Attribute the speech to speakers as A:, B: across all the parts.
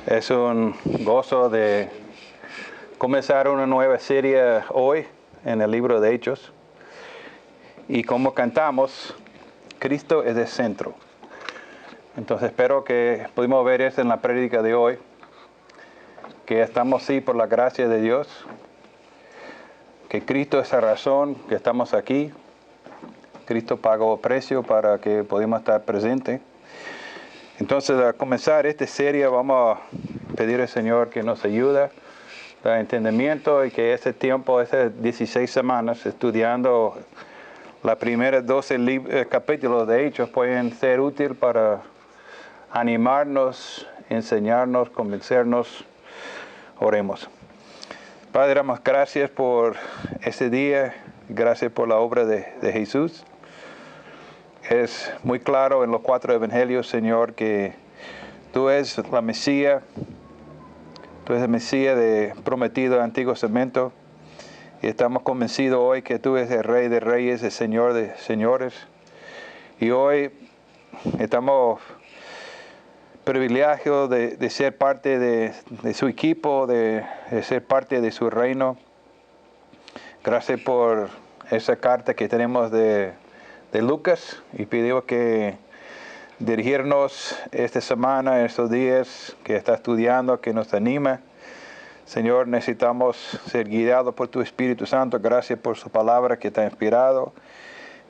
A: Es un gozo de comenzar una nueva serie hoy en el libro de Hechos. Y como cantamos, Cristo es el centro. Entonces espero que pudimos ver eso en la prédica de hoy, que estamos sí por la gracia de Dios, que Cristo es la razón que estamos aquí. Cristo pagó precio para que podamos estar presentes. Entonces, a comenzar esta serie, vamos a pedir al Señor que nos ayude, da entendimiento y que ese tiempo, esas 16 semanas, estudiando las primeras 12 capítulos de Hechos, pueden ser útiles para animarnos, enseñarnos, convencernos. Oremos. Padre, damos gracias por ese día, gracias por la obra de Jesús. Es muy claro en los 4 evangelios, Señor, que tú eres la Mesías, tú eres el Mesías prometido del Antiguo Testamento, y estamos convencidos hoy que tú eres el Rey de Reyes, el Señor de Señores, y hoy estamos privilegiados de ser parte de su equipo, de ser parte de su reino. Gracias por esa carta que tenemos de Lucas, y pedimos que dirigirnos esta semana, estos días que está estudiando, que nos anima. Señor, necesitamos ser guiados por tu Espíritu Santo. Gracias por su palabra que te ha inspirado.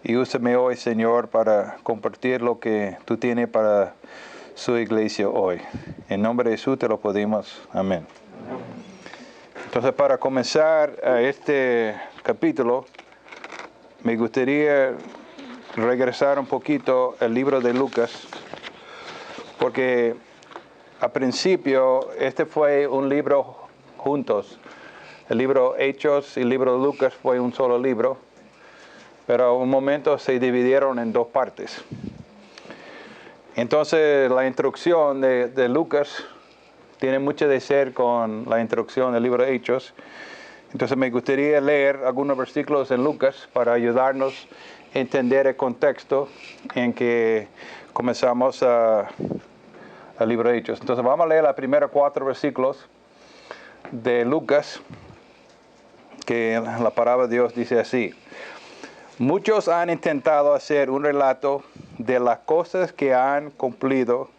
A: Y úsame hoy, Señor, para compartir lo que tú tienes para su iglesia hoy. En nombre de Jesús te lo pedimos. Amén. Entonces, para comenzar este capítulo, me gustaría regresar un poquito al libro de Lucas, porque al principio este fue un libro juntos. El libro Hechos y el libro de Lucas fue un solo libro, pero a un momento se dividieron en 2 partes. Entonces la introducción de Lucas tiene mucho de ser con la introducción del libro de Hechos. Entonces me gustaría leer algunos versículos en Lucas para ayudarnos a entender el contexto en que comenzamos el libro de Hechos. Entonces vamos a leer los primeros 4 versículos de Lucas, que la palabra de Dios dice así: muchos han intentado hacer un relato de las cosas que han cumplido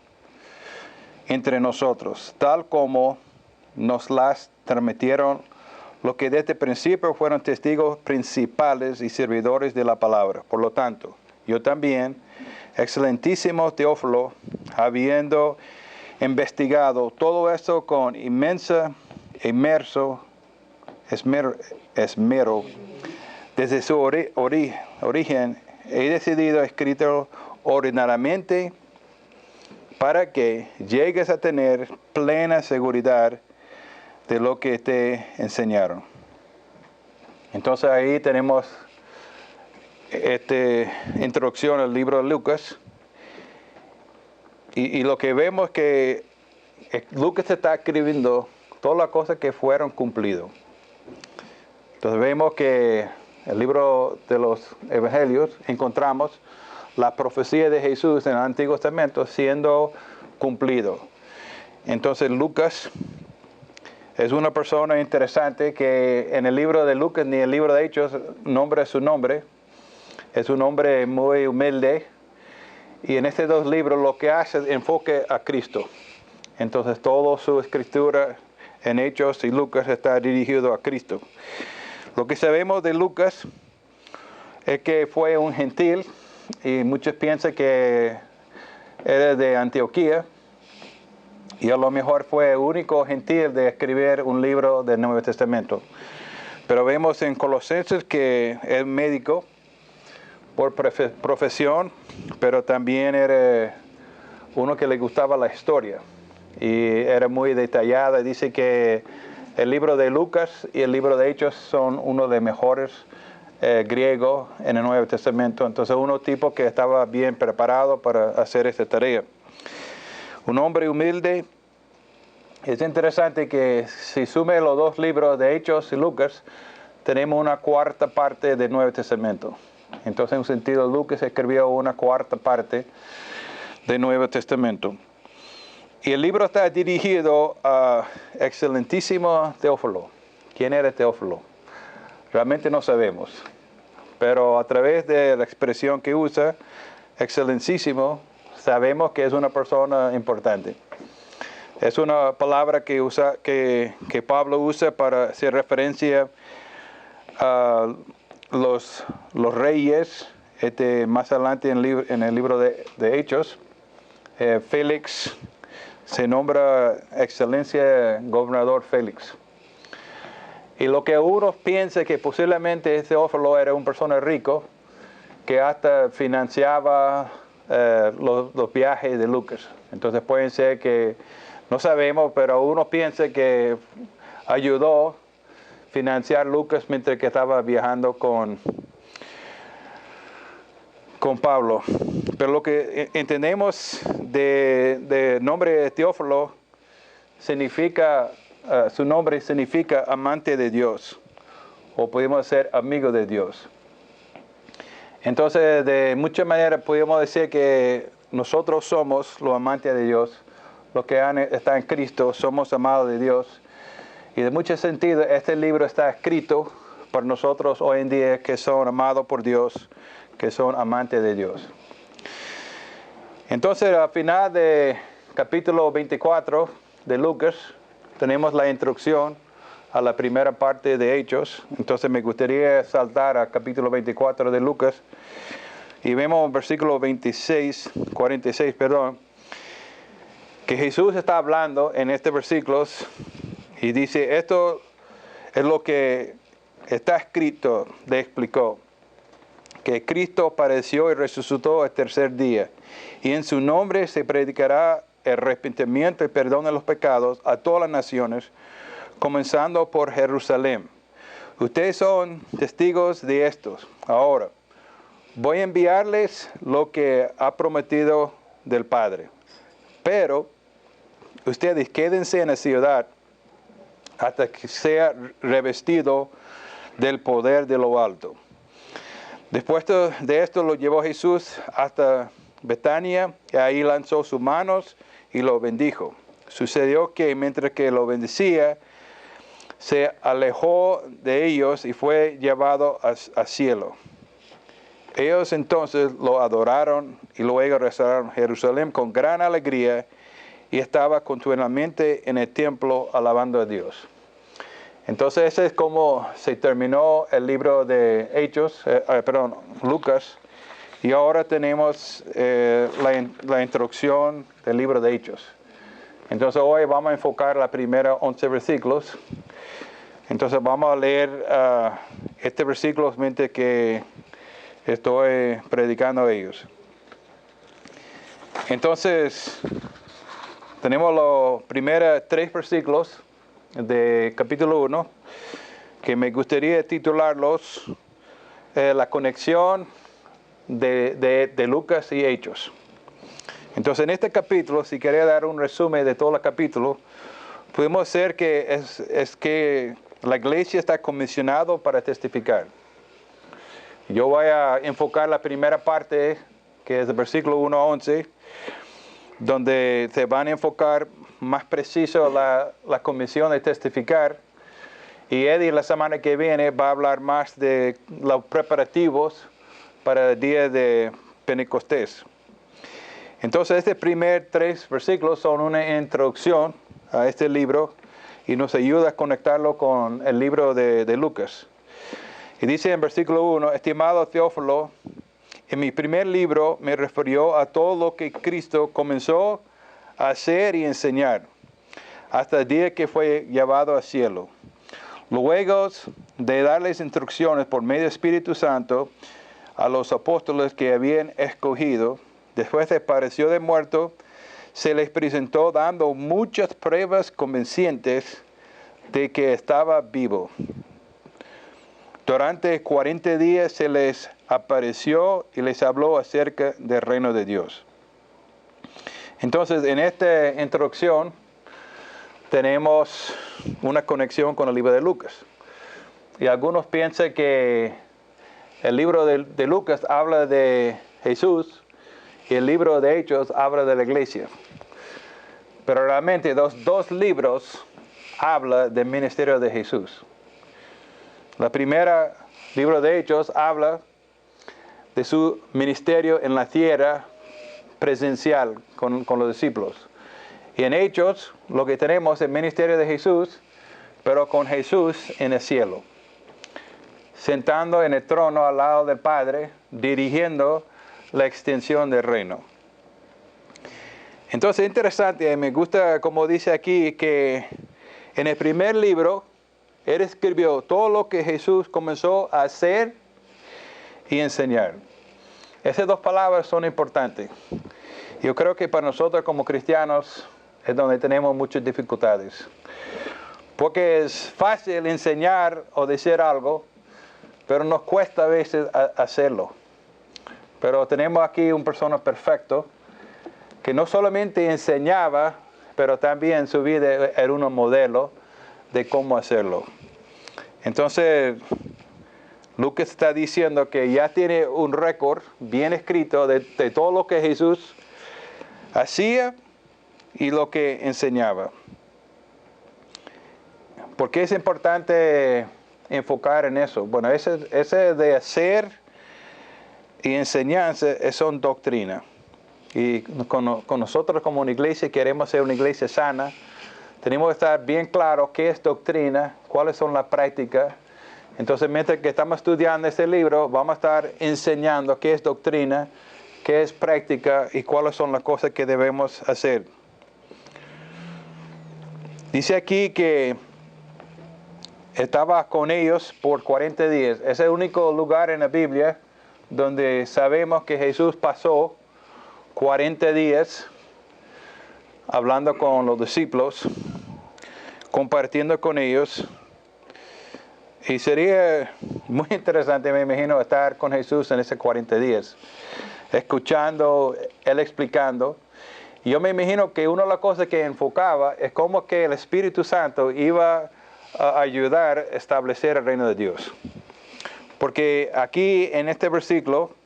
A: entre nosotros, tal como nos las transmitieron los que desde el principio fueron testigos principales y servidores de la palabra. Por lo tanto, yo también, excelentísimo Teófilo, habiendo investigado todo esto con esmero, desde su origen, he decidido escrito ordinariamente para que llegues a tener plena seguridad de lo que te enseñaron. Entonces ahí tenemos esta introducción al libro de Lucas. Y lo que vemos es que Lucas está escribiendo todas las cosas que fueron cumplidas. Entonces vemos que en el libro de los evangelios encontramos la profecía de Jesús en el Antiguo Testamento siendo cumplido. Entonces Lucas es una persona interesante que en el libro de Lucas ni el libro de Hechos nombra su nombre. Es un hombre muy humilde. Y en estos 2 libros lo que hace es enfoque a Cristo. Entonces toda su escritura en Hechos y Lucas está dirigido a Cristo. Lo que sabemos de Lucas es que fue un gentil, y muchos piensan que era de Antioquía, y a lo mejor fue el único gentil de escribir un libro del Nuevo Testamento. Pero vemos en Colosenses que es médico por profesión, pero también era uno que le gustaba la historia y era muy detallada. Dice que el libro de Lucas y el libro de Hechos son uno de los mejores griegos en el Nuevo Testamento. Entonces uno tipo que estaba bien preparado para hacer esta tarea. Un hombre humilde. Es interesante que si sume los 2 libros de Hechos y Lucas, tenemos una 4ª parte del Nuevo Testamento. Entonces, en un sentido, Lucas escribió una 4ª parte del Nuevo Testamento. Y el libro está dirigido a excelentísimo Teófilo. ¿Quién era Teófilo? Realmente no sabemos. Pero a través de la expresión que usa, excelentísimo, sabemos que es una persona importante. Es una palabra que Pablo usa para hacer referencia a los reyes, más adelante en el libro de Hechos. Félix se nombra excelencia gobernador Félix. Y lo que uno piensa que posiblemente Teófilo era una persona rico que hasta financiaba los viajes de Lucas. Entonces pueden ser que, no sabemos, pero uno piensa que ayudó a financiar Lucas mientras que estaba viajando con Pablo. Pero lo que entendemos de nombre de Teófilo significa, su nombre significa amante de Dios, o podemos ser amigo de Dios. Entonces, de muchas maneras podemos decir que nosotros somos los amantes de Dios, los que están en Cristo, somos amados de Dios. Y de muchos sentidos, este libro está escrito para nosotros hoy en día que son amados por Dios, que son amantes de Dios. Entonces, al final de capítulo 24 de Lucas, tenemos la introducción a la primera parte de Hechos. Entonces me gustaría saltar a capítulo 24 de Lucas y vemos versículo 46, que Jesús está hablando en este versículo y dice, esto es lo que está escrito, le explicó, que Cristo padeció y resucitó el tercer día, y en su nombre se predicará el arrepentimiento y perdón de los pecados a todas las naciones, comenzando por Jerusalén. Ustedes son testigos de estos. Ahora, voy a enviarles lo que ha prometido del Padre. Pero ustedes quédense en la ciudad hasta que sea revestido del poder de lo alto. Después de esto lo llevó Jesús hasta Betania, y ahí lanzó sus manos y lo bendijo. Sucedió que mientras que lo bendecía, se alejó de ellos y fue llevado al cielo. Ellos entonces lo adoraron y luego regresaron a Jerusalén con gran alegría y estaba continuamente en el templo alabando a Dios. Entonces ese es como se terminó el libro de Hechos, Lucas, y ahora tenemos la introducción del libro de Hechos. Entonces hoy vamos a enfocar los primeros 11 versículos. Entonces vamos a leer este versículo mientras que estoy predicando a ellos. Entonces tenemos los primeros 3 versículos de capítulo 1 que me gustaría titularlos la conexión de Lucas y Hechos. Entonces en este capítulo, si quería dar un resumen de todo el capítulo, podemos decir que es que la iglesia está comisionada para testificar. Yo voy a enfocar la primera parte, que es el versículo 1 a 11, donde se van a enfocar más preciso la comisión de testificar. Y Eddie la semana que viene va a hablar más de los preparativos para el día de Pentecostés. Entonces, este primer 3 versículos son una introducción a este libro y nos ayuda a conectarlo con el libro de Lucas. Y dice en versículo 1, estimado Teófilo, en mi primer libro me refirió a todo lo que Cristo comenzó a hacer y enseñar, hasta el día que fue llevado al cielo. Luego de darles instrucciones por medio del Espíritu Santo a los apóstoles que habían escogido, después de apareció de muerto, se les presentó dando muchas pruebas convincentes de que estaba vivo. Durante 40 días se les apareció y les habló acerca del reino de Dios. Entonces, en esta introducción tenemos una conexión con el libro de Lucas. Y algunos piensan que el libro de Lucas habla de Jesús y el libro de Hechos habla de la iglesia. Pero realmente los dos libros hablan del ministerio de Jesús. La primera, libro de Hechos, habla de su ministerio en la tierra presencial con los discípulos. Y en Hechos lo que tenemos es el ministerio de Jesús, pero con Jesús en el cielo, sentando en el trono al lado del Padre, dirigiendo la extensión del reino. Entonces es interesante, me gusta como dice aquí que en el primer libro él escribió todo lo que Jesús comenzó a hacer y enseñar. Esas dos palabras son importantes. Yo creo que para nosotros como cristianos es donde tenemos muchas dificultades. Porque es fácil enseñar o decir algo, pero nos cuesta a veces hacerlo. Pero tenemos aquí un persona perfecto que no solamente enseñaba, pero también su vida era un modelo de cómo hacerlo. Entonces, Lucas está diciendo que ya tiene un récord bien escrito de todo lo que Jesús hacía y lo que enseñaba. ¿Por qué es importante enfocar en eso? Bueno, ese de hacer y enseñanza son doctrina. Y con nosotros como una iglesia queremos ser una iglesia sana. Tenemos que estar bien claros qué es doctrina, cuáles son las prácticas. Entonces, mientras que estamos estudiando este libro, vamos a estar enseñando qué es doctrina, qué es práctica y cuáles son las cosas que debemos hacer. Dice aquí que estaba con ellos por 40 días. Es el único lugar en la Biblia donde sabemos que Jesús pasó 40 días hablando con los discípulos, compartiendo con ellos. Y sería muy interesante, me imagino, estar con Jesús en esos 40 días, escuchando, Él explicando. Y yo me imagino que una de las cosas que enfocaba es cómo que el Espíritu Santo iba a ayudar a establecer el reino de Dios. Porque aquí en este versículo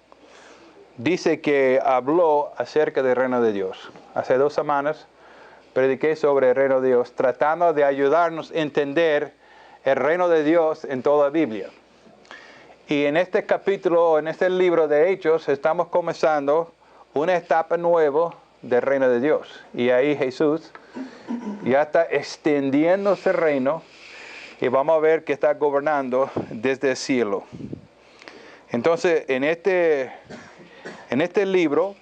A: dice que habló acerca del reino de Dios. Hace 2 semanas prediqué sobre el reino de Dios, tratando de ayudarnos a entender el reino de Dios en toda la Biblia. Y en este capítulo, en este libro de Hechos, estamos comenzando una etapa nueva del reino de Dios. Y ahí Jesús ya está extendiendo ese reino y vamos a ver que está gobernando desde el cielo. Entonces, en este libro,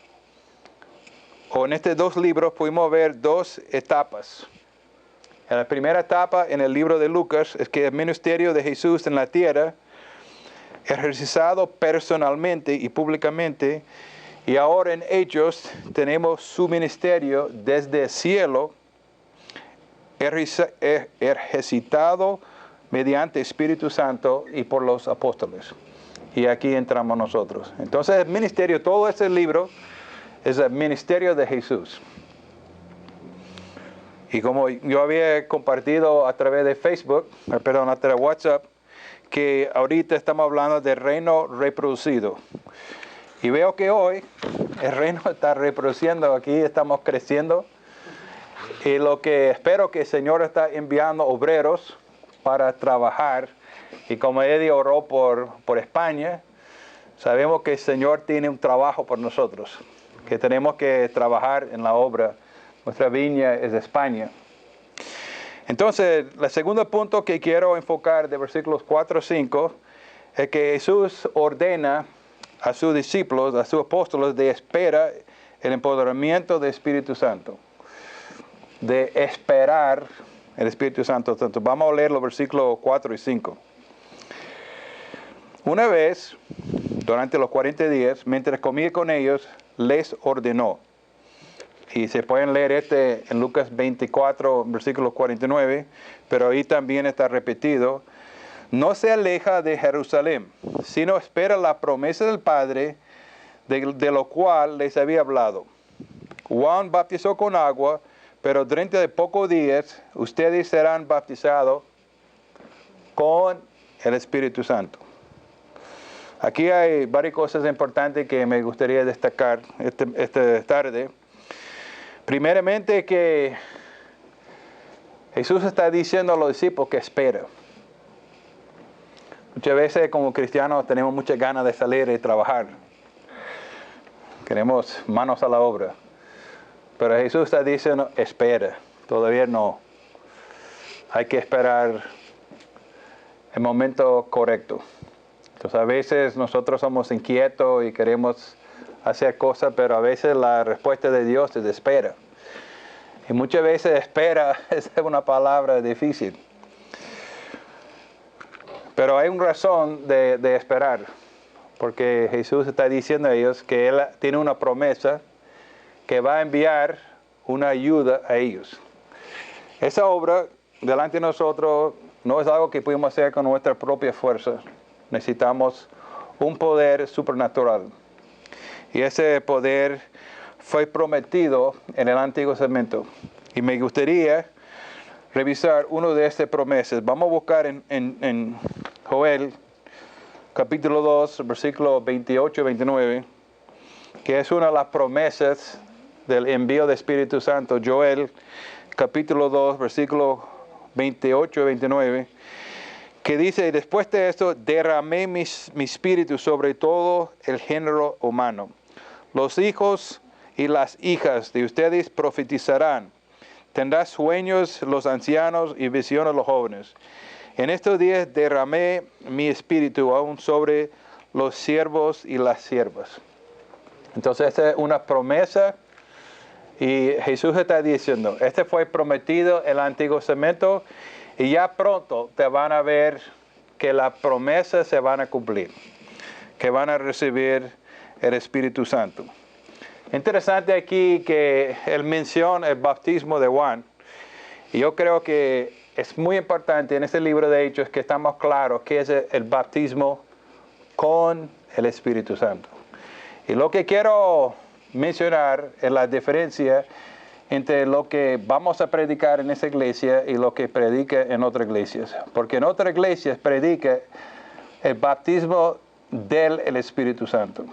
A: o en estos 2 libros, pudimos ver 2 etapas. En la primera etapa, en el libro de Lucas, es que el ministerio de Jesús en la tierra, ejercitado personalmente y públicamente, y ahora en Hechos tenemos su ministerio desde el cielo, ejercitado mediante Espíritu Santo y por los apóstoles. Y aquí entramos nosotros. Entonces el ministerio, todo este libro, es el ministerio de Jesús. Y como yo había compartido a través de Facebook, a través de WhatsApp, que ahorita estamos hablando del reino reproducido. Y veo que hoy el reino está reproduciendo, aquí estamos creciendo. Y lo que espero que el Señor está enviando obreros para trabajar. Y como Eddie oró por España, sabemos que el Señor tiene un trabajo por nosotros, que tenemos que trabajar en la obra. Nuestra viña es de España. Entonces, el segundo punto que quiero enfocar de versículos 4 a 5 es que Jesús ordena a sus discípulos, a sus apóstoles, de esperar el empoderamiento del Espíritu Santo. De esperar el Espíritu Santo. Entonces, vamos a leer los versículos 4 y 5. Una vez, durante los 40 días, mientras comía con ellos, les ordenó. Y se pueden leer en Lucas 24, versículo 49, pero ahí también está repetido. No se aleja de Jerusalén, sino espera la promesa del Padre, de lo cual les había hablado. Juan bautizó con agua, pero dentro de pocos días ustedes serán bautizados con el Espíritu Santo. Aquí hay varias cosas importantes que me gustaría destacar esta tarde. Primeramente que Jesús está diciendo a los discípulos que espera. Muchas veces como cristianos tenemos muchas ganas de salir y trabajar. Queremos manos a la obra. Pero Jesús está diciendo, espera. Todavía no. Hay que esperar el momento correcto. Entonces a veces nosotros somos inquietos y queremos hacer cosas, pero a veces la respuesta de Dios es espera. Y muchas veces espera es una palabra difícil. Pero hay una razón de esperar. Porque Jesús está diciendo a ellos que Él tiene una promesa que va a enviar una ayuda a ellos. Esa obra delante de nosotros no es algo que podemos hacer con nuestra propia fuerza. Necesitamos un poder supernatural. Y ese poder fue prometido en el Antiguo Testamento. Y me gustaría revisar una de estas promesas. Vamos a buscar en Joel, capítulo 2, versículo 28 y 29, que es una de las promesas del envío del Espíritu Santo. Joel, capítulo 2, versículo 28 y 29, que dice, después de esto derramé mi espíritu sobre todo el género humano. Los hijos y las hijas de ustedes profetizarán. Tendrán sueños los ancianos y visiones los jóvenes. En estos días derramé mi espíritu aún sobre los siervos y las siervas. Entonces esta es una promesa y Jesús está diciendo, este fue prometido en el Antiguo Testamento y ya pronto te van a ver que las promesas se van a cumplir, que van a recibir el Espíritu Santo. Interesante aquí que él menciona el bautismo de Juan. Y yo creo que es muy importante en este libro de Hechos que estamos claros que es el bautismo con el Espíritu Santo. Y lo que quiero mencionar es la diferencia entre lo que vamos a predicar en esta iglesia y lo que predica en otras iglesias. Porque en otras iglesias predica el bautismo del Espíritu Santo.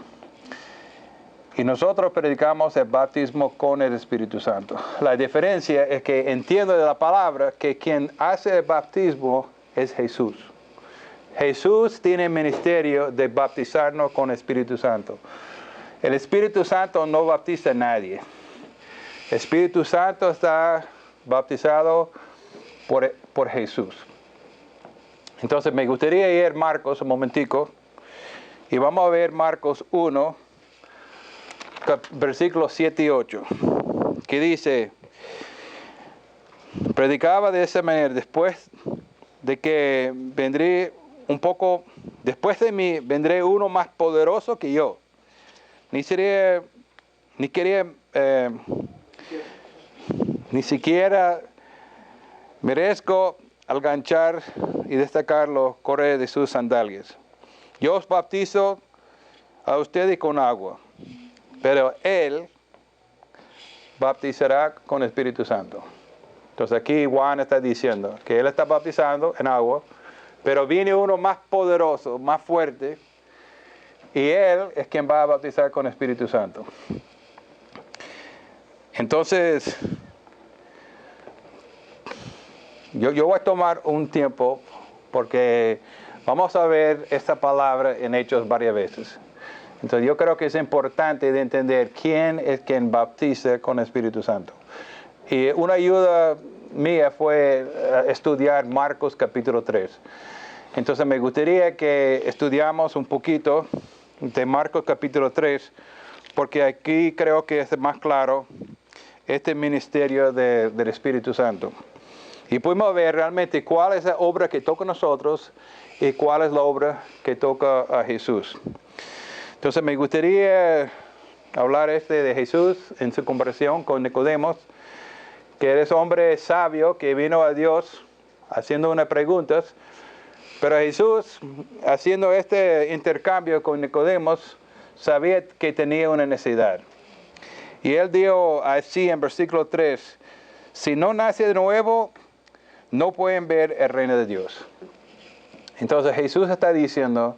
A: Y nosotros predicamos el bautismo con el Espíritu Santo. La diferencia es que entiendo de la palabra que quien hace el bautismo es Jesús. Jesús tiene el ministerio de bautizarnos con el Espíritu Santo. El Espíritu Santo no bautiza a nadie. El Espíritu Santo está bautizado por Jesús. Entonces me gustaría ir a Marcos un momentico. Y vamos a ver Marcos 1. Versículos 7 y 8, que dice, predicaba de esa manera, después de que vendré un poco, después de mí vendré uno más poderoso que yo. Ni siquiera merezco alcanzar y destacar los correos de sus sandalias. Yo os bautizo a ustedes con agua. Pero Él bautizará con el Espíritu Santo. Entonces aquí Juan está diciendo que Él está bautizando en agua, pero viene uno más poderoso, más fuerte, y Él es quien va a bautizar con el Espíritu Santo. Entonces, yo voy a tomar un tiempo porque vamos a ver esta palabra en Hechos varias veces. Entonces yo creo que es importante de entender quién es quien bautiza con el Espíritu Santo. Y una ayuda mía fue estudiar Marcos capítulo 3. Entonces me gustaría que estudiamos un poquito de Marcos capítulo 3, porque aquí creo que es más claro este ministerio del Espíritu Santo. Y podemos ver realmente cuál es la obra que toca a nosotros y cuál es la obra que toca a Jesús. Entonces me gustaría hablar de Jesús en su conversación con Nicodemos, que eres hombre sabio que vino a Dios haciendo unas preguntas, pero Jesús haciendo este intercambio con Nicodemos sabía que tenía una necesidad. Y él dijo así en versículo 3, si no nace de nuevo, no pueden ver el reino de Dios. Entonces Jesús está diciendo,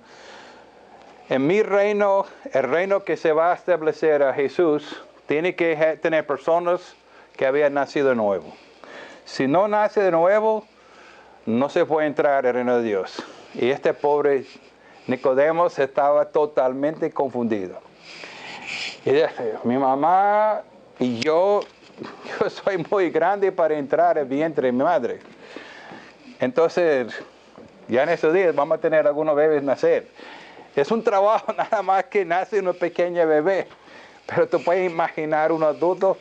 A: en mi reino, el reino que se va a establecer a Jesús, tiene que tener personas que habían nacido de nuevo. Si no nace de nuevo, no se puede entrar al reino de Dios. Y este pobre Nicodemo estaba totalmente confundido. Y dice, mi mamá y yo soy muy grande para entrar al vientre de mi madre. Entonces, ya en estos días vamos a tener algunos bebés nacer. Es un trabajo nada más que nace una pequeña bebé. Pero tú puedes imaginar un adulto.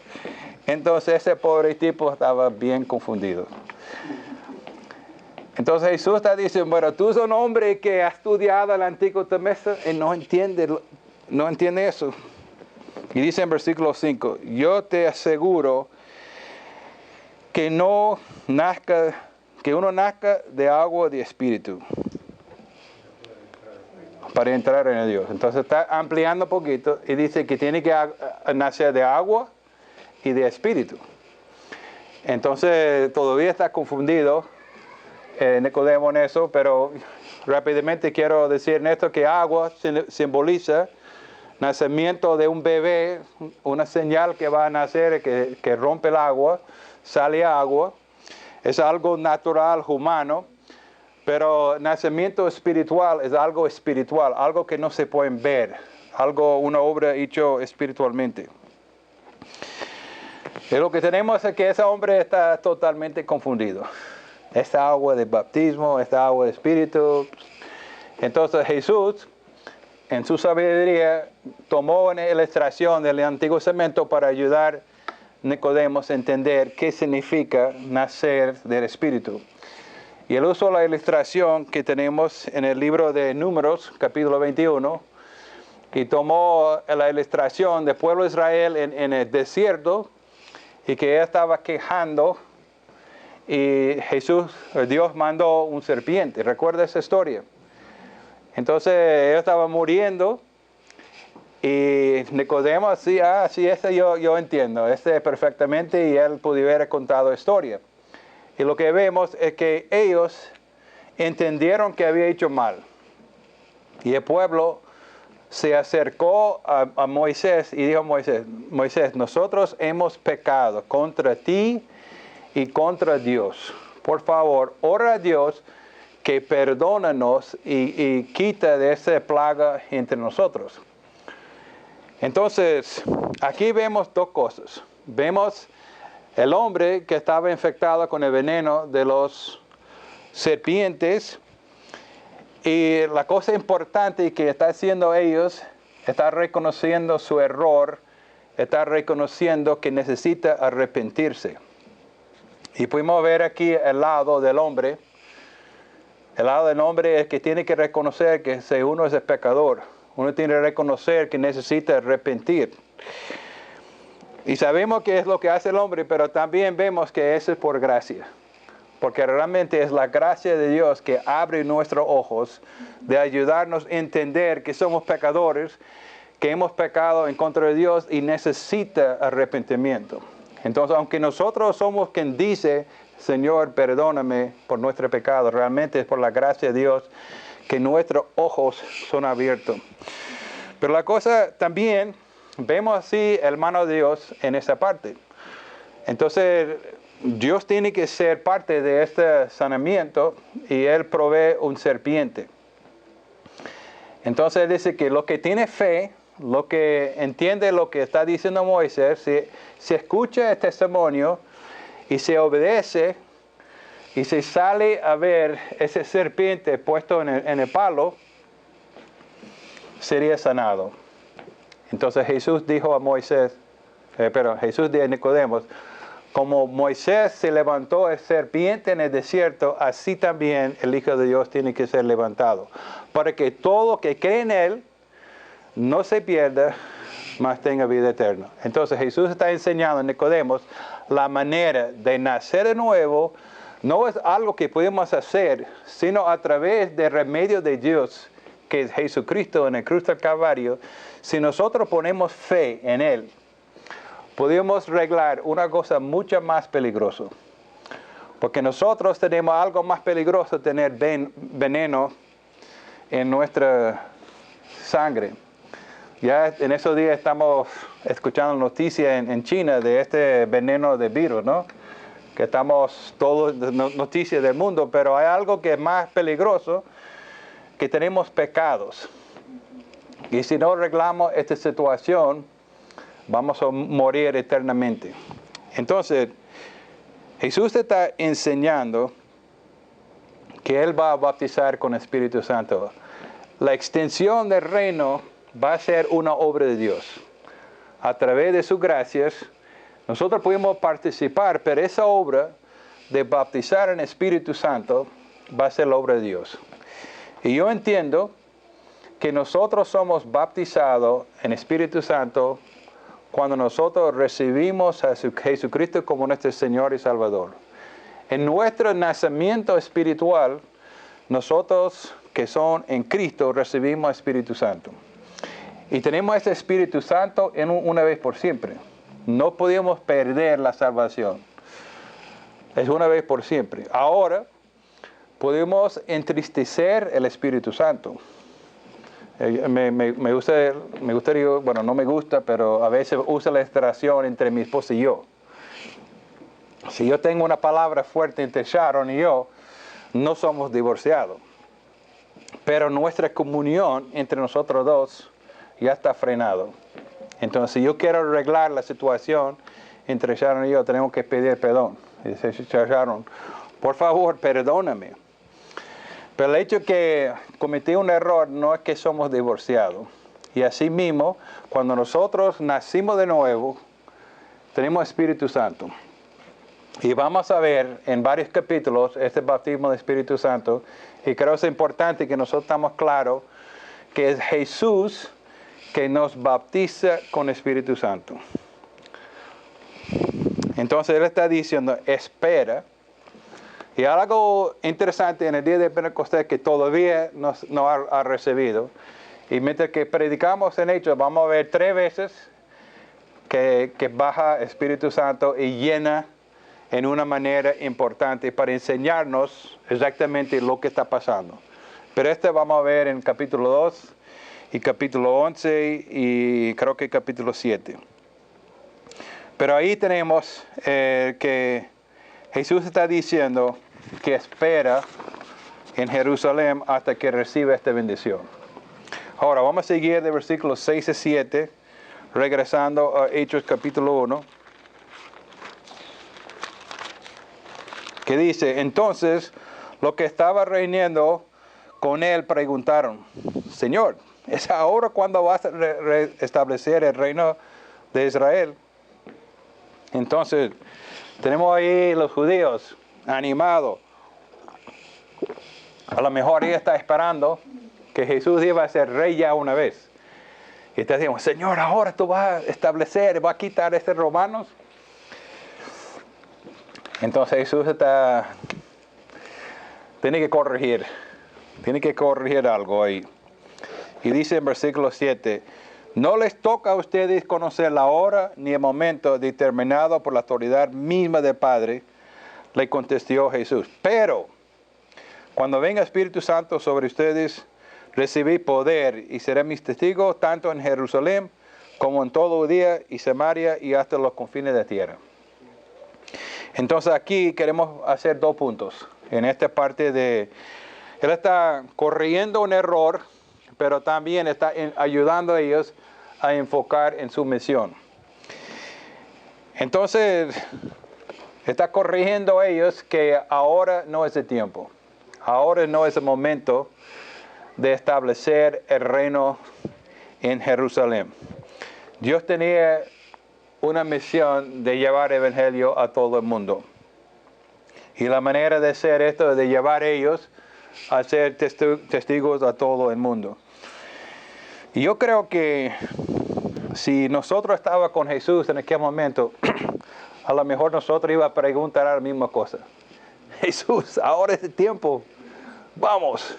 A: Entonces ese pobre tipo estaba bien confundido. Entonces Jesús está diciendo, bueno, tú eres un hombre que ha estudiado el Antiguo Testamento y no entiende eso. Y dice en versículo 5, yo te aseguro que uno nazca de agua y de espíritu para entrar en Dios. Entonces está ampliando un poquito y dice que tiene que nacer de agua y de espíritu. Entonces todavía está confundido Nicodemo en eso, pero rápidamente quiero decir en esto que agua simboliza nacimiento de un bebé, una señal que va a nacer, que rompe el agua, sale agua. Es algo natural, humano, pero nacimiento espiritual es algo espiritual, algo que no se puede ver, una obra hecha espiritualmente. Y lo que tenemos es que ese hombre está totalmente confundido. Esta agua de bautismo, esta agua de espíritu. Entonces Jesús, en su sabiduría, tomó una ilustración del Antiguo Testamento para ayudar a Nicodemo a entender qué significa nacer del Espíritu. Y él usó la ilustración que tenemos en el libro de Números, capítulo 21, y tomó la ilustración del pueblo de Israel en el desierto, y que él estaba quejando, y Dios mandó un serpiente. ¿Recuerda esa historia? Entonces él estaba muriendo, y Nicodemo, sí, este yo entiendo, perfectamente, y él pudiera haber contado la historia. Y lo que vemos es que ellos entendieron que había hecho mal. Y el pueblo se acercó a Moisés y dijo a Moisés, nosotros hemos pecado contra ti y contra Dios. Por favor, ora a Dios que perdónanos y quita de esa plaga entre nosotros. Entonces, aquí vemos dos cosas. Vemos el hombre que estaba infectado con el veneno de los serpientes, y la cosa importante que está haciendo ellos, está reconociendo su error, está reconociendo que necesita arrepentirse. Y pudimos ver aquí el lado del hombre. El lado del hombre es que tiene que reconocer que si uno es el pecador, uno tiene que reconocer que necesita arrepentir. Y sabemos que es lo que hace el hombre, pero también vemos que eso es por gracia. Porque realmente es la gracia de Dios que abre nuestros ojos, de ayudarnos a entender que somos pecadores, que hemos pecado en contra de Dios y necesita arrepentimiento. Entonces, aunque nosotros somos quien dice, Señor, perdóname por nuestro pecado, realmente es por la gracia de Dios que nuestros ojos son abiertos. Pero la cosa también, vemos así el mano de Dios en esa parte. Entonces, Dios tiene que ser parte de este sanamiento y Él provee un serpiente. Entonces dice que lo que tiene fe, lo que entiende lo que está diciendo Moisés, si escucha el testimonio y se obedece y se sale a ver ese serpiente puesto en el palo, sería sanado. Entonces Jesús dijo a Jesús dijo a Nicodemo, como Moisés se levantó el serpiente en el desierto, así también el Hijo de Dios tiene que ser levantado, para que todo que cree en Él no se pierda, mas tenga vida eterna. Entonces Jesús está enseñando a Nicodemo la manera de nacer de nuevo. No es algo que podemos hacer, sino a través del remedio de Dios, que es Jesucristo en el cruz del Calvario. Si nosotros ponemos fe en Él, podemos arreglar una cosa mucho más peligrosa. Porque nosotros tenemos algo más peligroso, tener veneno en nuestra sangre. Ya en esos días estamos escuchando noticias en China de este veneno de virus, ¿no? Que estamos todos noticias del mundo, pero hay algo que es más peligroso, que tenemos pecados. Y si no arreglamos esta situación, vamos a morir eternamente. Entonces, Jesús está enseñando que Él va a bautizar con Espíritu Santo. La extensión del reino va a ser una obra de Dios. A través de sus gracias, nosotros podemos participar, pero esa obra de bautizar en Espíritu Santo va a ser la obra de Dios. Y yo entiendo que nosotros somos bautizados en Espíritu Santo cuando nosotros recibimos a Jesucristo como nuestro Señor y Salvador. En nuestro nacimiento espiritual, nosotros que son en Cristo recibimos Espíritu Santo. Y tenemos este Espíritu Santo una vez por siempre. No podemos perder la salvación. Es una vez por siempre. Ahora, podemos entristecer el Espíritu Santo. Me gustaría, bueno, no me gusta, pero a veces uso la expresión entre mi esposa y yo. Si yo tengo una palabra fuerte entre Sharon y yo, no somos divorciados. Pero nuestra comunión entre nosotros dos ya está frenado. Entonces, si yo quiero arreglar la situación entre Sharon y yo, tenemos que pedir perdón. Y dice Sharon, por favor, perdóname. Pero el hecho que cometí un error no es que somos divorciados. Y así mismo, cuando nosotros nacimos de nuevo, tenemos Espíritu Santo. Y vamos a ver en varios capítulos este bautismo de Espíritu Santo. Y creo que es importante que nosotros estamos claros que es Jesús que nos bautiza con Espíritu Santo. Entonces Él está diciendo, espera. Y algo interesante en el día de Pentecostés que todavía no ha recibido. Y mientras que predicamos en Hechos, vamos a ver 3 veces que baja Espíritu Santo y llena en una manera importante para enseñarnos exactamente lo que está pasando. Pero vamos a ver en capítulo 2 y capítulo 11 y creo que capítulo 7. Pero ahí tenemos que Jesús está diciendo que espera en Jerusalén hasta que reciba esta bendición. Ahora vamos a seguir de versículos 6 a 7, regresando a Hechos capítulo 1. Que dice, entonces los que estaban reuniendo con él preguntaron, Señor, ¿es ahora cuando vas a restablecer el reino de Israel? Entonces, tenemos ahí los judíos animados. A lo mejor ella está esperando que Jesús iba a ser rey ya una vez. Y está diciendo, Señor, ahora tú vas a establecer, vas a quitar a estos romanos. Entonces Jesús tiene que corregir algo ahí. Y dice en versículo 7, no les toca a ustedes conocer la hora ni el momento determinado por la autoridad misma del Padre, le contestó Jesús. Pero cuando venga Espíritu Santo sobre ustedes, recibid poder y serán mis testigos tanto en Jerusalén como en todo Judea y Samaria y hasta los confines de la tierra. Entonces aquí queremos hacer 2 puntos. En esta parte él está corrigiendo un error, pero también está ayudando a ellos a enfocar en su misión. Entonces, está corrigiendo a ellos que ahora no es el tiempo. Ahora no es el momento de establecer el reino en Jerusalén. Dios tenía una misión de llevar el evangelio a todo el mundo. Y la manera de hacer esto es de llevar a ellos a ser testigos a todo el mundo. Y yo creo que si nosotros estábamos con Jesús en aquel momento, a lo mejor nosotros íbamos a preguntar la misma cosa. Jesús, ahora es el tiempo. Vamos.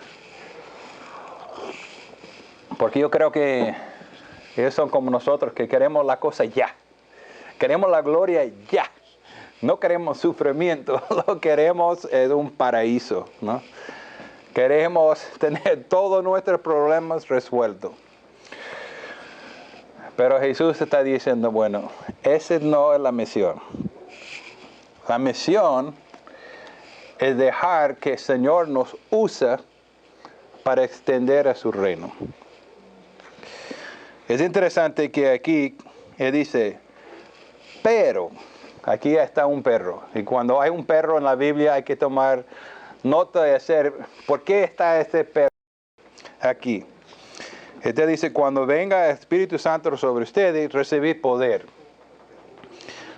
A: Porque yo creo que ellos son como nosotros, que queremos la cosa ya. Queremos la gloria ya. No queremos sufrimiento, lo que queremos es un paraíso, ¿no? Queremos tener todos nuestros problemas resueltos. Pero Jesús está diciendo, bueno, esa no es la misión. La misión es dejar que el Señor nos use para extender a su reino. Es interesante que aquí Él dice, pero, aquí está un perro. Y cuando hay un perro en la Biblia hay que tomar nota de hacer, ¿por qué está este perro aquí? Este dice, cuando venga el Espíritu Santo sobre ustedes, recibir poder.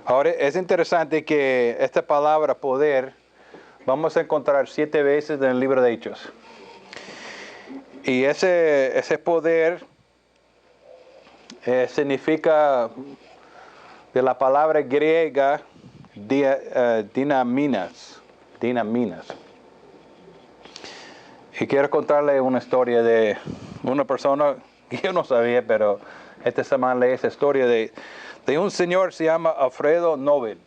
A: Ahora, es interesante que esta palabra poder, vamos a encontrar 7 veces en el libro de Hechos. Y ese poder significa de la palabra griega dinaminas. Y quiero contarle una historia de una persona que yo no sabía, pero esta semana leí esa historia de un señor que se llama Alfredo Nobel.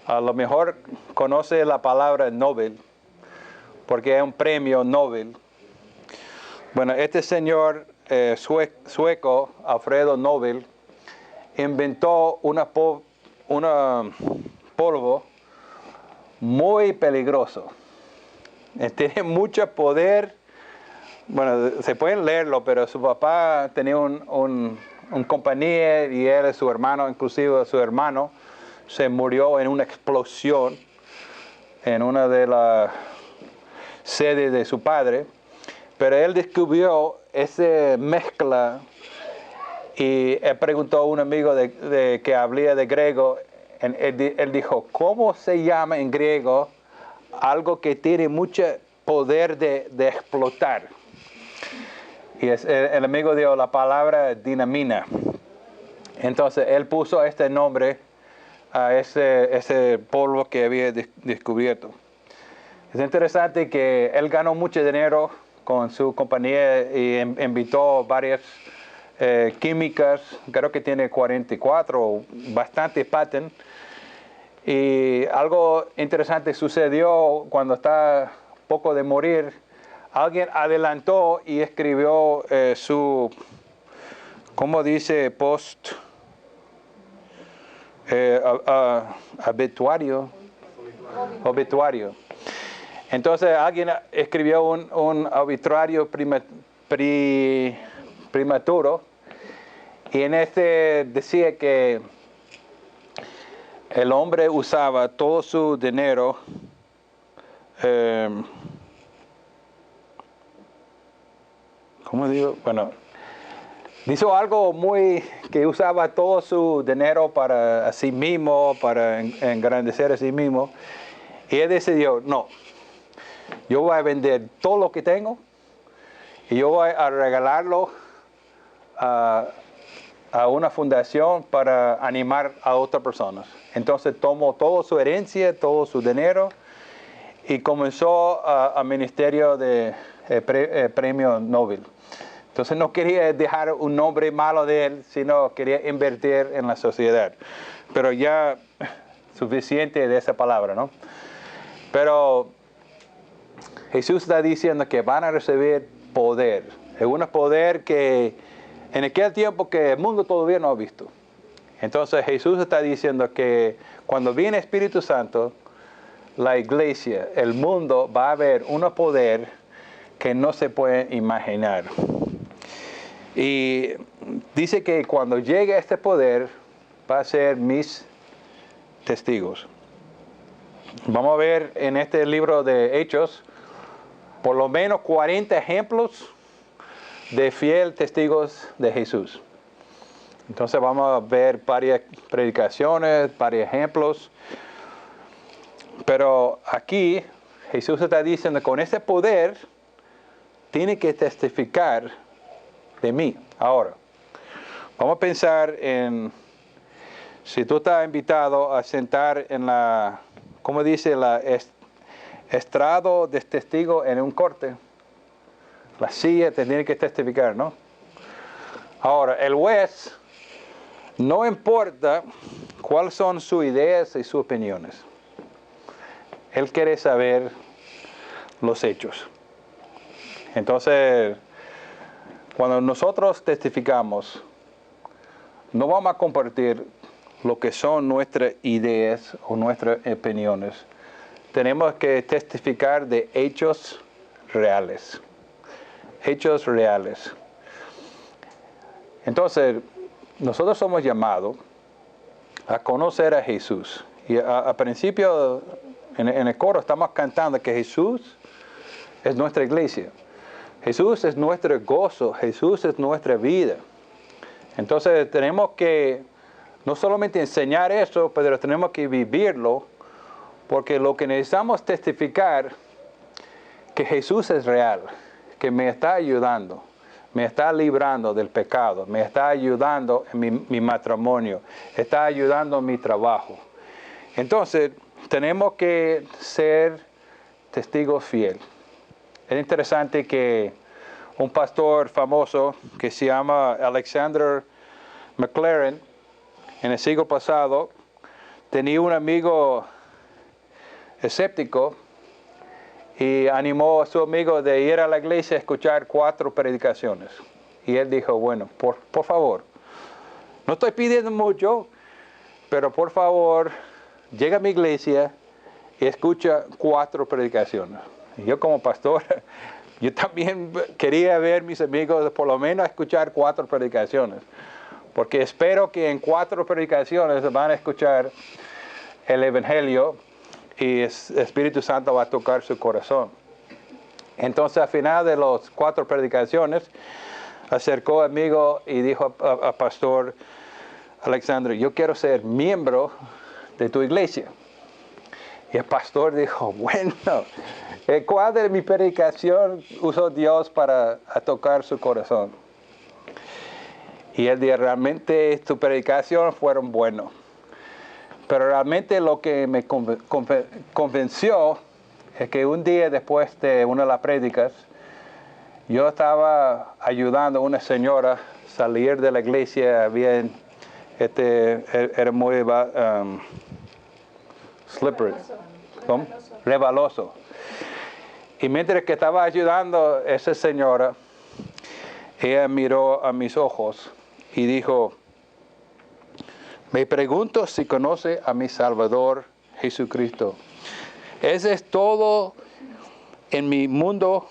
A: A lo mejor conoce la palabra Nobel, porque es un premio Nobel. Bueno, este señor sueco, Alfredo Nobel, inventó una polvo muy peligroso. Tiene mucho poder. Bueno, se pueden leerlo, pero su papá tenía un compañía y él, su hermano, inclusive su hermano, se murió en una explosión en una de las sedes de su padre. Pero él descubrió esa mezcla y él preguntó a un amigo que hablaba de griego. Él dijo, ¿cómo se llama en griego algo que tiene mucho poder de explotar? Y el amigo dio la palabra dinamina. Entonces él puso este nombre a ese polvo que había descubierto. Es interesante que él ganó mucho dinero con su compañía y invitó varias químicas, creo que tiene 44, bastante patentes. Y algo interesante sucedió cuando está poco de morir. Alguien adelantó y escribió su, ¿cómo dice? Obituario. Entonces alguien escribió un obituario prematuro y en este decía que el hombre usaba todo su dinero ¿cómo digo? Bueno, hizo algo que usaba todo su dinero para sí mismo, para engrandecer a sí mismo. Y él decidió, no, yo voy a vender todo lo que tengo y yo voy a regalarlo a una fundación para animar a otras personas. Entonces tomó toda su herencia, todo su dinero y comenzó al ministerio de premio Nobel. Entonces no quería dejar un nombre malo de él, sino quería invertir en la sociedad. Pero ya suficiente de esa palabra, ¿no? Pero Jesús está diciendo que van a recibir poder. Es un poder que en aquel tiempo que el mundo todavía no ha visto. Entonces Jesús está diciendo que cuando viene Espíritu Santo, la iglesia, el mundo va a ver un poder que no se puede imaginar. Y dice que cuando llegue este poder, va a ser mis testigos. Vamos a ver en este libro de Hechos, por lo menos 40 ejemplos de fiel testigos de Jesús. Entonces vamos a ver varias predicaciones, varios ejemplos. Pero aquí Jesús está diciendo, con ese poder, tiene que testificar de mí. Ahora, vamos a pensar en, si tú estás invitado a sentar en la, ¿cómo dice? La estrado de testigo en un corte. La silla te tiene que testificar, ¿no? Ahora, el juez, no importa cuáles son sus ideas y sus opiniones. Él quiere saber los hechos. Entonces, cuando nosotros testificamos, no vamos a compartir lo que son nuestras ideas o nuestras opiniones. Tenemos que testificar de hechos reales. Hechos reales. Entonces, nosotros somos llamados a conocer a Jesús. Y al principio, en el coro, estamos cantando que Jesús es nuestra iglesia. Jesús es nuestro gozo. Jesús es nuestra vida. Entonces, tenemos que no solamente enseñar eso, pero tenemos que vivirlo, porque lo que necesitamos testificar que Jesús es real, que me está ayudando, me está librando del pecado, me está ayudando en mi matrimonio, está ayudando en mi trabajo. Entonces, tenemos que ser testigos fieles. Es interesante que un pastor famoso que se llama Alexander McLaren, en el siglo pasado, tenía un amigo escéptico y animó a su amigo de ir a la iglesia a escuchar 4 predicaciones. Y él dijo, bueno, por favor, no estoy pidiendo mucho, pero por favor, llega a mi iglesia y escucha 4 predicaciones. Y yo como pastor, yo también quería ver a mis amigos por lo menos escuchar 4 predicaciones. Porque espero que en 4 predicaciones van a escuchar el Evangelio y el Espíritu Santo va a tocar su corazón. Entonces, al final de las 4 predicaciones, acercó a amigo y dijo a pastor Alexander, yo quiero ser miembro de tu iglesia. Y el pastor dijo, bueno, ¿cuál de mi predicación usó Dios para tocar su corazón? Y él dijo, realmente tu predicación fueron buenos. Pero realmente lo que me convenció es que un día después de una de las prédicas, yo estaba ayudando a una señora a salir de la iglesia bien, era muy slippery, ¿cómo? Resbaloso. Y mientras que estaba ayudando a esa señora, ella miró a mis ojos y dijo, me pregunto si conoce a mi Salvador Jesucristo. Ese es todo en mi mundo,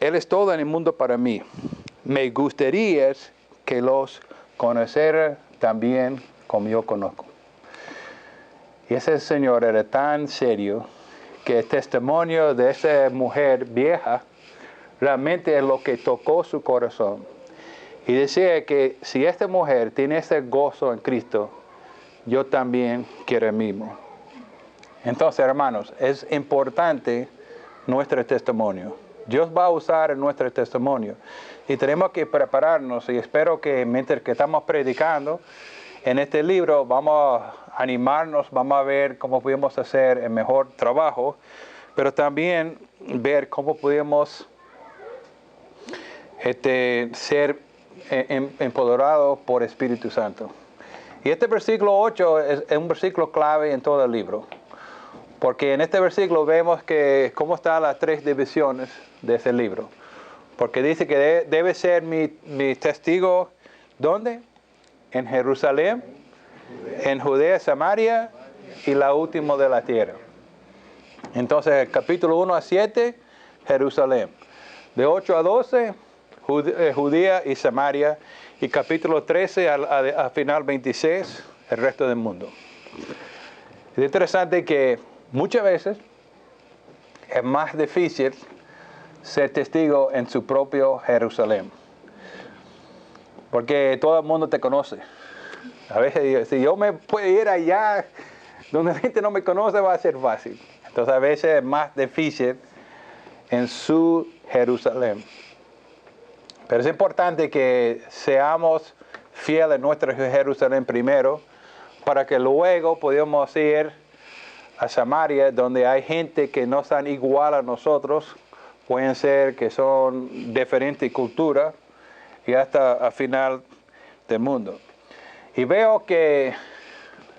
A: Él es todo en el mundo para mí. Me gustaría que los conociera también como yo conozco. Y ese señor era tan serio que el testimonio de esa mujer vieja realmente es lo que tocó su corazón. Y decía que si esta mujer tiene ese gozo en Cristo, yo también quiero el mismo. Entonces, hermanos, es importante nuestro testimonio. Dios va a usar nuestro testimonio. Y tenemos que prepararnos, y espero que mientras que estamos predicando en este libro, vamos a animarnos, vamos a ver cómo podemos hacer el mejor trabajo, pero también ver cómo podemos ser empoderados por Espíritu Santo. Y este versículo 8 es un versículo clave en todo el libro. Porque en este versículo vemos que cómo están las 3 divisiones de ese libro. Porque dice que debe ser mi testigo, ¿dónde? En Jerusalén, en Judea, Samaria y la última de la tierra. Entonces, capítulo 1 a 7, Jerusalén. De 8 a 12, Judea y Samaria. Y capítulo 13 al final 26, el resto del mundo. Es interesante que muchas veces es más difícil ser testigo en su propio Jerusalén. Porque todo el mundo te conoce. A veces, si yo me puedo ir allá donde la gente no me conoce, va a ser fácil. Entonces, a veces es más difícil en su Jerusalén. Pero es importante que seamos fieles a nuestro Jerusalén primero, para que luego podamos ir a Samaria, donde hay gente que no están igual a nosotros, pueden ser que son diferentes culturas, y hasta al final del mundo. Y veo que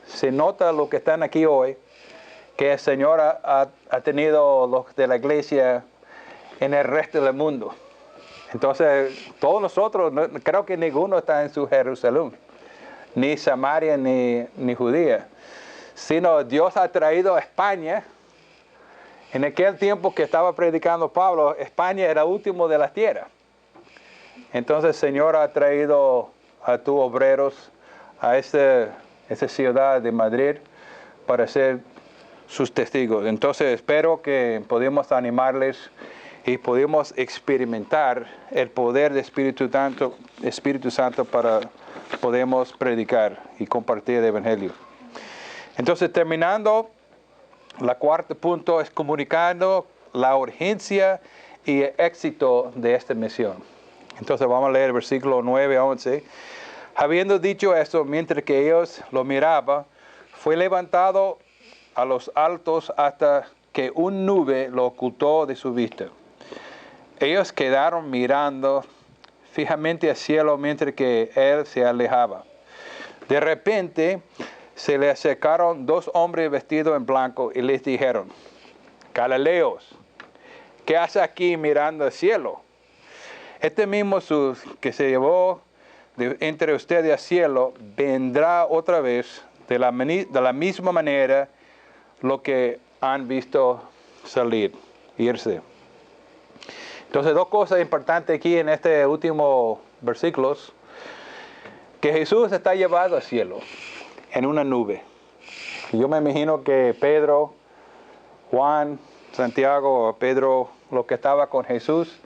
A: se nota lo que están aquí hoy, que el Señor ha tenido los de la iglesia en el resto del mundo. Entonces, todos nosotros, creo que ninguno está en su Jerusalén. ni Samaria ni Judea, sino Dios ha traído a España. En aquel tiempo que estaba predicando Pablo, España era el último de la tierra. Entonces el Señor ha traído a tus obreros a esa ciudad de Madrid para ser sus testigos. Entonces espero que podamos animarles y podamos experimentar el poder del Espíritu Santo para podemos predicar y compartir el Evangelio. Entonces, terminando, el cuarto punto es comunicando la urgencia y el éxito de esta misión. Entonces vamos a leer el versículo 9 a 11. Habiendo dicho esto, mientras que ellos lo miraban, fue levantado a los altos hasta que una nube lo ocultó de su vista. Ellos quedaron mirando fijamente al cielo mientras que él se alejaba. De repente se le acercaron dos hombres vestidos en blanco y les dijeron: Galileos, ¿qué hace aquí mirando al cielo? Este mismo Jesús que se llevó entre ustedes al cielo vendrá otra vez de la misma manera lo que han visto irse. Entonces, dos cosas importantes aquí en este último versículos: que Jesús está llevado al cielo en una nube. Yo me imagino que Pedro, Juan, Santiago, o Pedro, lo que estaba con Jesús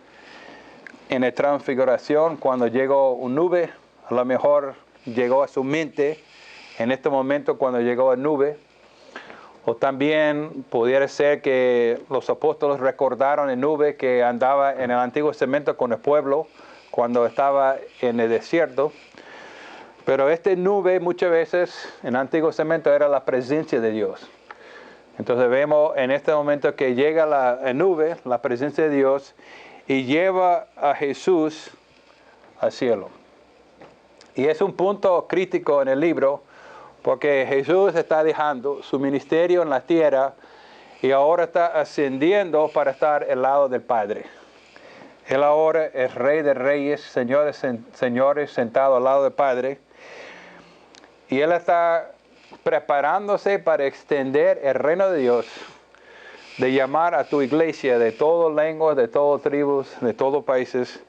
A: en la transfiguración, cuando llegó una nube, a lo mejor llegó a su mente en este momento cuando llegó la nube. O también pudiera ser que los apóstoles recordaron en nube que andaba en el Antiguo Testamento con el pueblo cuando estaba en el desierto. Pero esta nube muchas veces en el Antiguo Testamento era la presencia de Dios. Entonces vemos en este momento que llega la nube, la presencia de Dios, y lleva a Jesús al cielo. Y es un punto crítico en el libro, porque Jesús está dejando su ministerio en la tierra y ahora está ascendiendo para estar al lado del Padre. Él ahora es Rey de Reyes, Señores, Señores, sentado al lado del Padre. Y Él está preparándose para extender el reino de Dios, de llamar a tu iglesia de todas lenguas, de todas tribus, de todos países,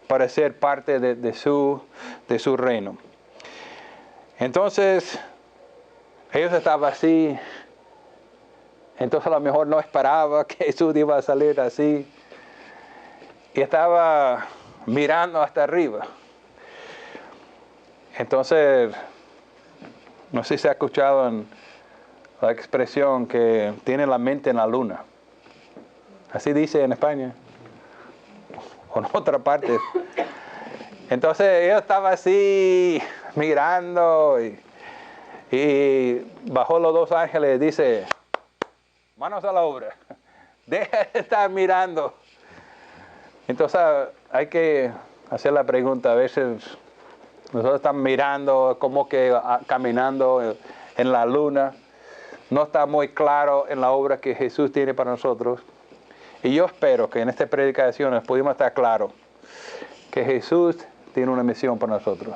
A: para ser parte de su reino. Entonces, ellos estaban así. Entonces a lo mejor no esperaba que Jesús iba a salir así. Y estaba mirando hasta arriba. Entonces, no sé si se ha escuchado la expresión que tiene la mente en la luna. Así dice en España. O en otra parte. Entonces ellos estaban así mirando y bajó los dos ángeles y dice: manos a la obra, deja de estar mirando. Entonces hay que hacer la pregunta. A veces nosotros estamos mirando como que caminando en la luna. No está muy claro en la obra que Jesús tiene para nosotros. Y yo espero que en esta predicación pudimos estar claros que Jesús tiene una misión para nosotros.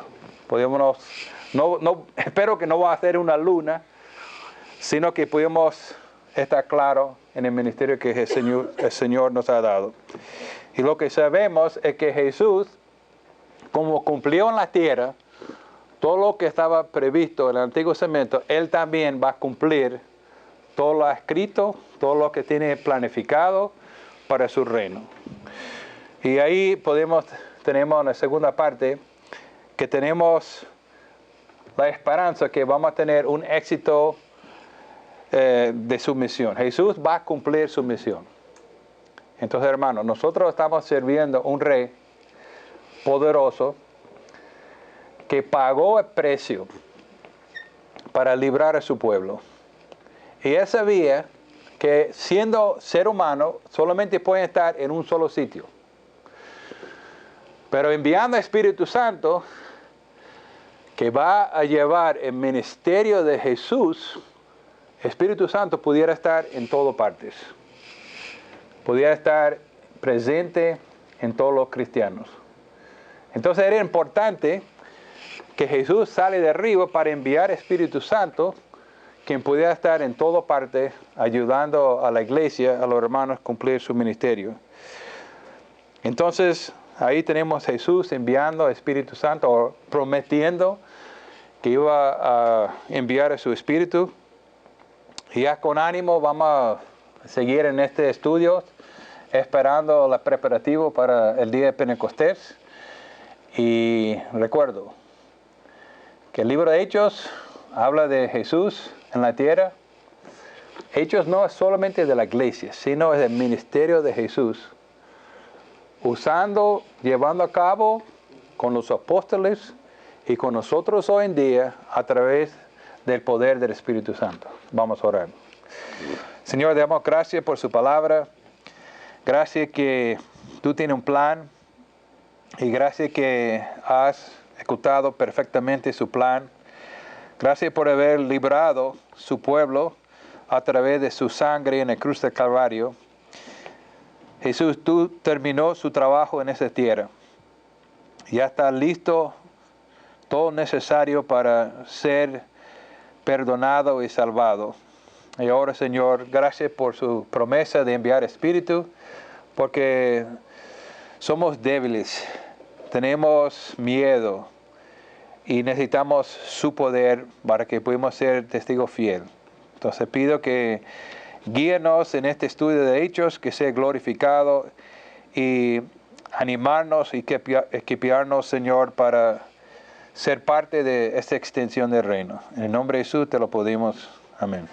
A: Espero que no va a ser una luna, sino que pudimos estar claros en el ministerio que el Señor nos ha dado. Y lo que sabemos es que Jesús, como cumplió en la tierra todo lo que estaba previsto en el Antiguo Testamento, Él también va a cumplir todo lo escrito, todo lo que tiene planificado para su reino. Y ahí tenemos en la segunda parte que tenemos la esperanza que vamos a tener un éxito de su misión. Jesús va a cumplir su misión. Entonces, hermanos, nosotros estamos sirviendo a un rey poderoso que pagó el precio para librar a su pueblo. Y él sabía que siendo ser humano solamente puede estar en un solo sitio. Pero enviando al Espíritu Santo, que va a llevar el ministerio de Jesús, el Espíritu Santo pudiera estar en todas partes. Pudiera estar presente en todos los cristianos. Entonces era importante que Jesús sale de arriba para enviar Espíritu Santo, quien pudiera estar en toda parte ayudando a la iglesia, a los hermanos a cumplir su ministerio. Entonces, ahí tenemos a Jesús enviando al Espíritu Santo, o prometiendo que iba a enviar a su Espíritu. Y ya con ánimo vamos a seguir en este estudio, esperando el preparativo para el día de Pentecostés. Y recuerdo que el libro de Hechos habla de Jesús en la tierra. Hechos no es solamente de la iglesia, sino es del ministerio de Jesús, llevando a cabo con los apóstoles y con nosotros hoy en día a través del poder del Espíritu Santo. Vamos a orar. Señor, damos gracias por su palabra. Gracias que tú tienes un plan y gracias que has ejecutado perfectamente su plan. Gracias por haber librado su pueblo a través de su sangre en la cruz del Calvario. Jesús, tú terminó su trabajo en esa tierra. Ya está listo todo necesario para ser perdonado y salvado. Y ahora, Señor, gracias por su promesa de enviar Espíritu, porque somos débiles, tenemos miedo y necesitamos su poder para que podamos ser testigos fieles. Entonces pido que guíenos en este estudio de Hechos, que sea glorificado y animarnos y equiparnos, Señor, para ser parte de esta extensión del reino. En el nombre de Jesús te lo pedimos. Amén.